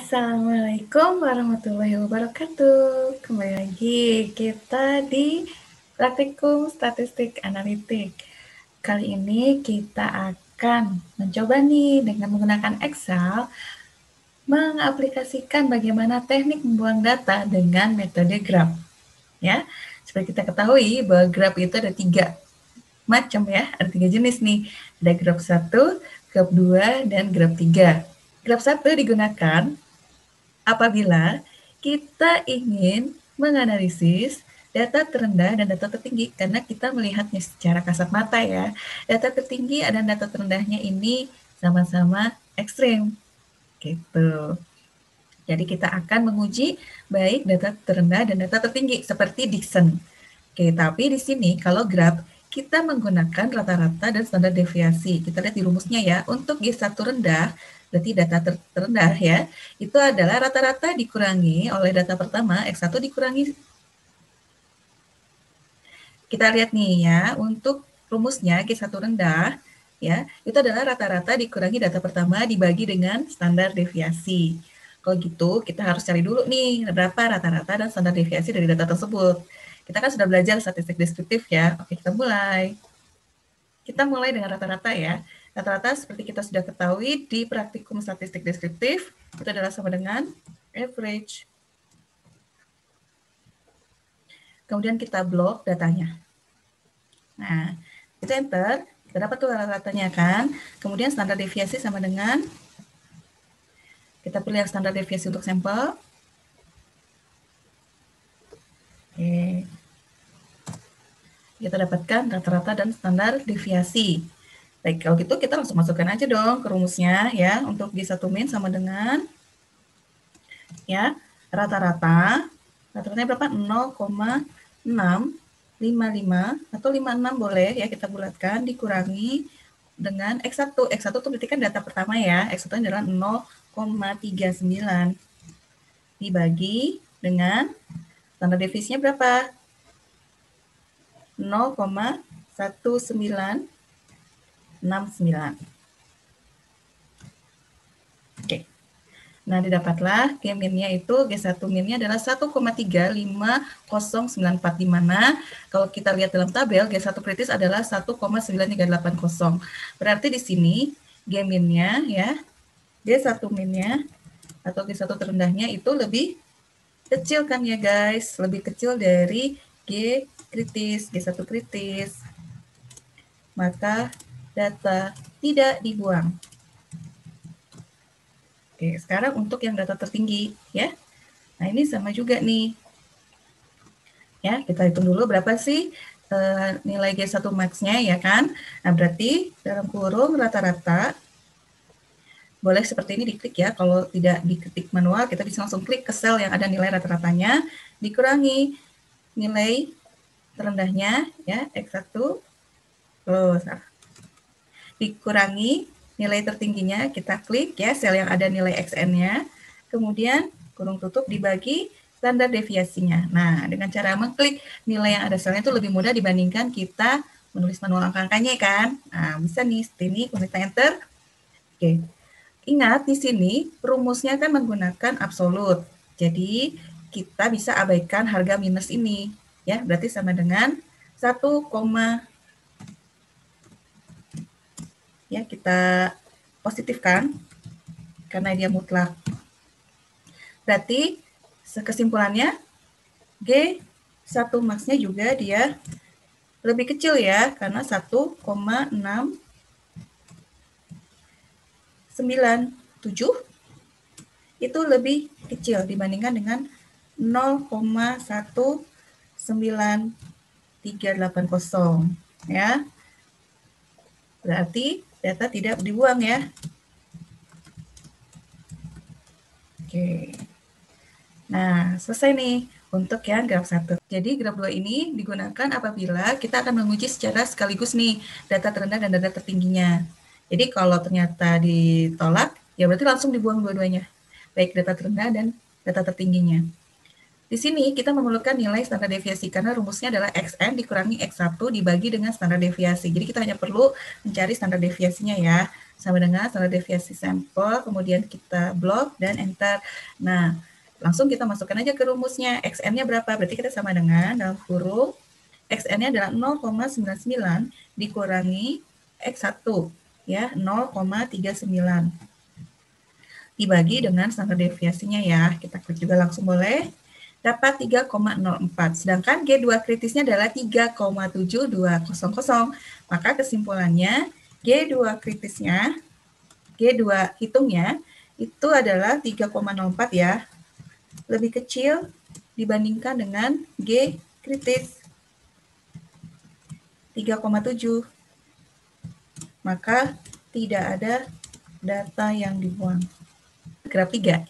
Assalamualaikum warahmatullahi wabarakatuh. Kembali lagi kita di praktikum statistik analitik. Kali ini kita akan mencoba nih dengan menggunakan Excel mengaplikasikan bagaimana teknik membuang data dengan metode graph. Ya, seperti kita ketahui bahwa graph itu ada 3 macam ya, ada 3 jenis nih. Ada graph 1, graph 2, dan graph 3. Graph 1 digunakan apabila kita ingin menganalisis data terendah dan data tertinggi, karena kita melihatnya secara kasat mata ya. Data tertinggi dan data terendahnya ini sama-sama ekstrim, gitu. Jadi kita akan menguji baik data terendah dan data tertinggi, seperti Dickson. Oke, tapi di sini kalau graph, kita menggunakan rata-rata dan standar deviasi. Kita lihat di rumusnya ya, untuk G1 rendah, berarti data terendah ya, itu adalah rata-rata dikurangi oleh data pertama, X1 dikurangi. Kita lihat nih ya, untuk rumusnya G1 rendah, ya, itu adalah rata-rata dikurangi data pertama dibagi dengan standar deviasi. Kalau gitu, kita harus cari dulu nih, berapa rata-rata dan standar deviasi dari data tersebut. Kita kan sudah belajar statistik deskriptif ya. Oke, kita mulai. Kita mulai dengan rata-rata ya. Rata-rata seperti kita sudah ketahui di praktikum statistik deskriptif, itu adalah sama dengan average. Kemudian kita blok datanya. Nah, kita enter, kita dapat tuh rata-ratanya kan. Kemudian standar deviasi sama dengan, kita pilih yang standar deviasi untuk sampel. Oke. Kita dapatkan rata-rata dan standar deviasi. Baik, kalau gitu kita langsung masukkan aja dong ke rumusnya ya. Untuk G1 min sama dengan ya rata-rata. Rata-ratanya berapa? 0,655 atau 56 boleh ya, kita bulatkan dikurangi dengan X1. X1 itu berarti kan data pertama ya. X1 adalah 0,39 dibagi dengan standar deviasinya berapa? 0,1969. Oke. Nah, didapatlah G min-nya itu, G1 min-nya adalah 1,35094, di mana kalau kita lihat dalam tabel, G1 kritis adalah 1,9380. Berarti di sini G min-nya ya, G1 min-nya atau G1 terendahnya itu lebih kecil kan ya guys, lebih kecil dari G kritis, G1 kritis. Maka data tidak dibuang. Oke, sekarang untuk yang data tertinggi ya. Nah, ini sama juga nih. Ya, kita hitung dulu berapa sih nilai G1 max-nya ya kan. Nah, berarti dalam kurung rata-rata, boleh seperti ini diklik ya. Kalau tidak diketik manual, kita bisa langsung klik ke sel yang ada nilai rata-ratanya, dikurangi nilai terendahnya ya, X1, terus dikurangi nilai tertingginya, kita klik ya sel yang ada nilai XN-nya, kemudian kurung tutup dibagi standar deviasinya. Nah, dengan cara mengklik nilai yang ada selnya itu lebih mudah dibandingkan kita menulis manual angka-angkanya kan. Nah, bisa nih, seperti ini, kita enter. Oke, ingat di sini rumusnya kan menggunakan absolut. Jadi, kita bisa abaikan harga minus ini. Ya, berarti sama dengan 1, ya kita positifkan karena dia mutlak. Berarti kesimpulannya G1 max-nya juga dia lebih kecil ya, karena 1,697 itu lebih kecil dibandingkan dengan 0,19380 ya. Berarti data tidak dibuang ya. Oke. Nah, selesai nih untuk yang graf 1. Jadi graf 2 ini digunakan apabila kita akan menguji secara sekaligus nih data terendah dan data tertingginya. Jadi kalau ternyata ditolak, ya berarti langsung dibuang dua-duanya. Baik data terendah dan data tertingginya. Di sini kita memerlukan nilai standar deviasi karena rumusnya adalah xn dikurangi x1 dibagi dengan standar deviasi. Jadi kita hanya perlu mencari standar deviasinya ya. Sama dengan standar deviasi sampel, kemudian kita blok dan enter. Nah, langsung kita masukkan aja ke rumusnya. Xn-nya berapa? Berarti kita sama dengan dalam kurung xn-nya adalah 0,99 dikurangi x1 ya, 0,39 dibagi dengan standar deviasinya ya. Kita klik juga langsung boleh. Dapat 3,04. Sedangkan G2 kritisnya adalah 3,7200. Maka kesimpulannya G2 kritisnya, G2 hitungnya itu adalah 3,04 ya. Lebih kecil dibandingkan dengan G kritis 3,7. Maka tidak ada data yang dibuang. Graf 3.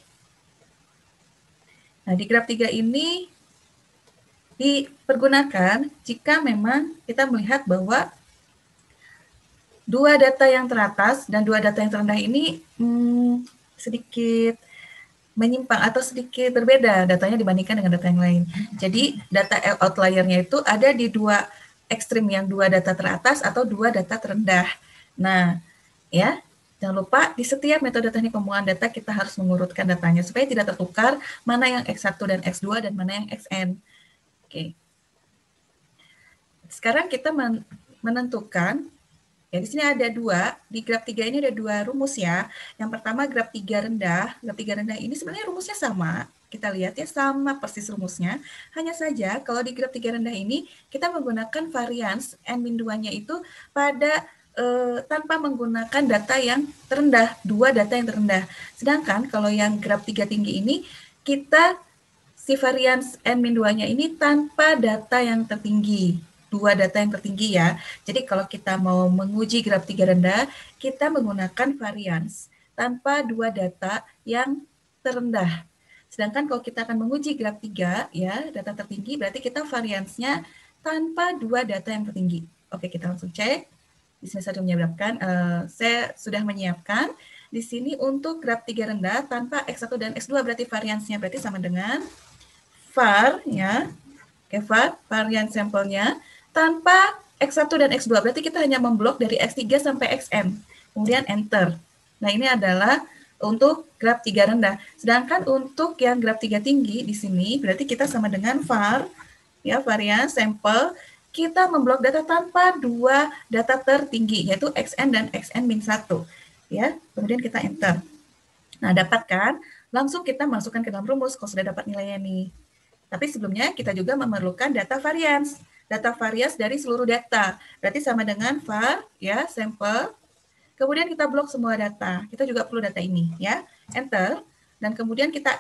Nah, di graf 3 ini dipergunakan jika memang kita melihat bahwa dua data yang teratas dan dua data yang terendah ini sedikit menyimpang atau sedikit berbeda datanya dibandingkan dengan data yang lain. Jadi data outlier-nya itu ada di dua ekstrim, yang dua data teratas atau dua data terendah. Nah, ya, jangan lupa di setiap metode teknik pembuangan data kita harus mengurutkan datanya supaya tidak tertukar mana yang X1 dan X2 dan mana yang XN. Oke. Sekarang kita menentukan, ya di sini ada dua, di graf 3 ini ada dua rumus ya. Yang pertama graf 3 rendah. Graf 3 rendah ini sebenarnya rumusnya sama. Kita lihat ya, sama persis rumusnya. Hanya saja kalau di graf 3 rendah ini kita menggunakan varians N-2-nya itu pada tanpa menggunakan data yang terendah, dua data yang terendah. Sedangkan kalau yang graf 3 tinggi ini, kita si varians N-2-nya ini tanpa data yang tertinggi, dua data yang tertinggi ya. Jadi kalau kita mau menguji graf 3 rendah, kita menggunakan varians tanpa dua data yang terendah. Sedangkan kalau kita akan menguji graf 3 ya, data tertinggi, berarti kita variansnya tanpa dua data yang tertinggi. Oke, kita langsung cek. Di sini saya sudah menyiapkan. Di sini untuk graf 3 rendah tanpa X1 dan X2 berarti variansnya berarti sama dengan var ya. Oke, var varian sampelnya tanpa X1 dan X2 berarti kita hanya memblok dari X3 sampai Xn. Kemudian enter. Nah, ini adalah untuk graf 3 rendah. Sedangkan untuk yang graf 3 tinggi di sini berarti kita sama dengan var ya, varian sampel, kita memblok data tanpa dua data tertinggi, yaitu XN dan XN-1. Ya, kemudian kita enter. Nah, dapatkan, langsung kita masukkan ke dalam rumus kalau sudah dapat nilainya nih. Tapi sebelumnya kita juga memerlukan data varians. Data varians dari seluruh data. Berarti sama dengan var, ya, sampel. Kemudian kita blok semua data. Kita juga perlu data ini, ya. Enter. Dan kemudian kita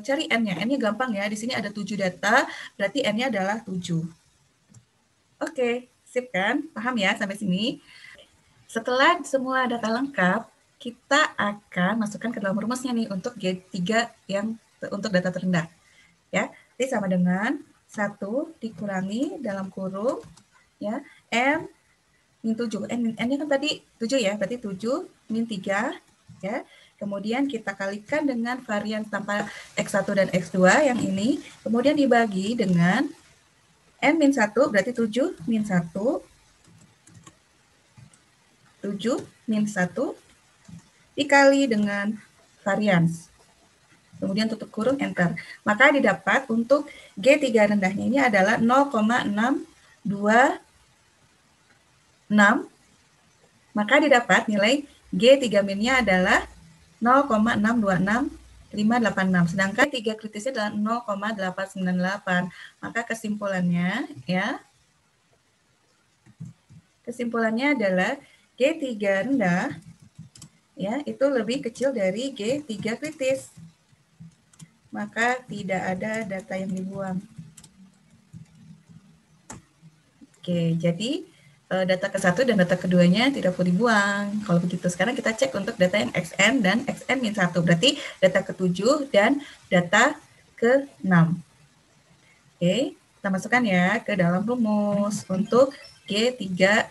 cari N-nya. N-nya gampang ya. Di sini ada 7 data, berarti N-nya adalah 7. Oke, sip kan? Paham ya sampai sini? Setelah semua data lengkap, kita akan masukkan ke dalam rumusnya nih untuk G3 yang untuk data terendah. Ya, jadi sama dengan 1 dikurangi dalam kurung ya N min 7. N-nya kan tadi 7 ya, berarti 7 min 3 ya. Kemudian kita kalikan dengan varian tanpa X1 dan X2 yang ini, kemudian dibagi dengan N-1 berarti 7 min 1, 7 min 1 dikali dengan varians. Kemudian tutup kurung, enter. Maka didapat untuk G3 rendahnya ini adalah 0,626. Maka didapat nilai G3 minnya adalah 0,626586. Sedangkan 3 kritisnya adalah 0,898. Maka kesimpulannya ya, kesimpulannya adalah G3 rendah ya itu lebih kecil dari G3 kritis. Maka tidak ada data yang dibuang. Oke, jadi data ke-1 dan data keduanya tidak perlu dibuang. Kalau begitu, sekarang kita cek untuk data yang XN dan XN-1. Berarti data ke-7 dan data ke-6. Oke, kita masukkan ya ke dalam rumus untuk G3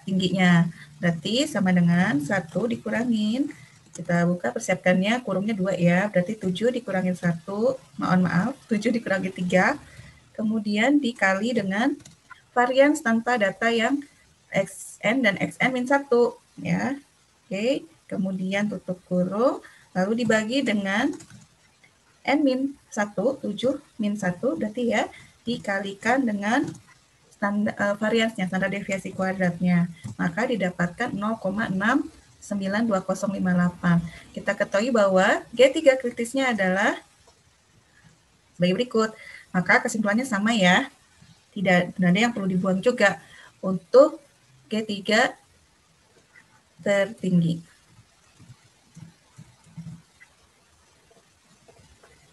tingginya. Berarti sama dengan 1 dikurangin. Kita buka, persiapkannya, kurungnya 2 ya. Berarti 7 dikurangin 1, maaf, 7 dikurangi 3, kemudian dikali dengan varians tanpa data yang xn dan xn-1 ya. Oke, kemudian tutup kurung, lalu dibagi dengan n-1, 7 min 1 berarti ya dikalikan dengan variansnya, standar deviasi kuadratnya, maka didapatkan 0,69258. Kita ketahui bahwa G3 kritisnya adalah sebagai berikut. Maka kesimpulannya sama ya, tidak ada yang perlu dibuang juga untuk G3 tertinggi.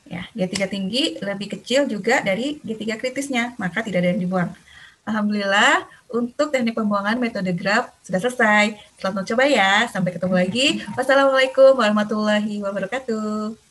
Ya, G3 tinggi lebih kecil juga dari G3 kritisnya, maka tidak ada yang dibuang. Alhamdulillah, untuk teknik pembuangan metode graf sudah selesai. Selamat mencoba ya. Sampai ketemu lagi. Wassalamualaikum warahmatullahi wabarakatuh.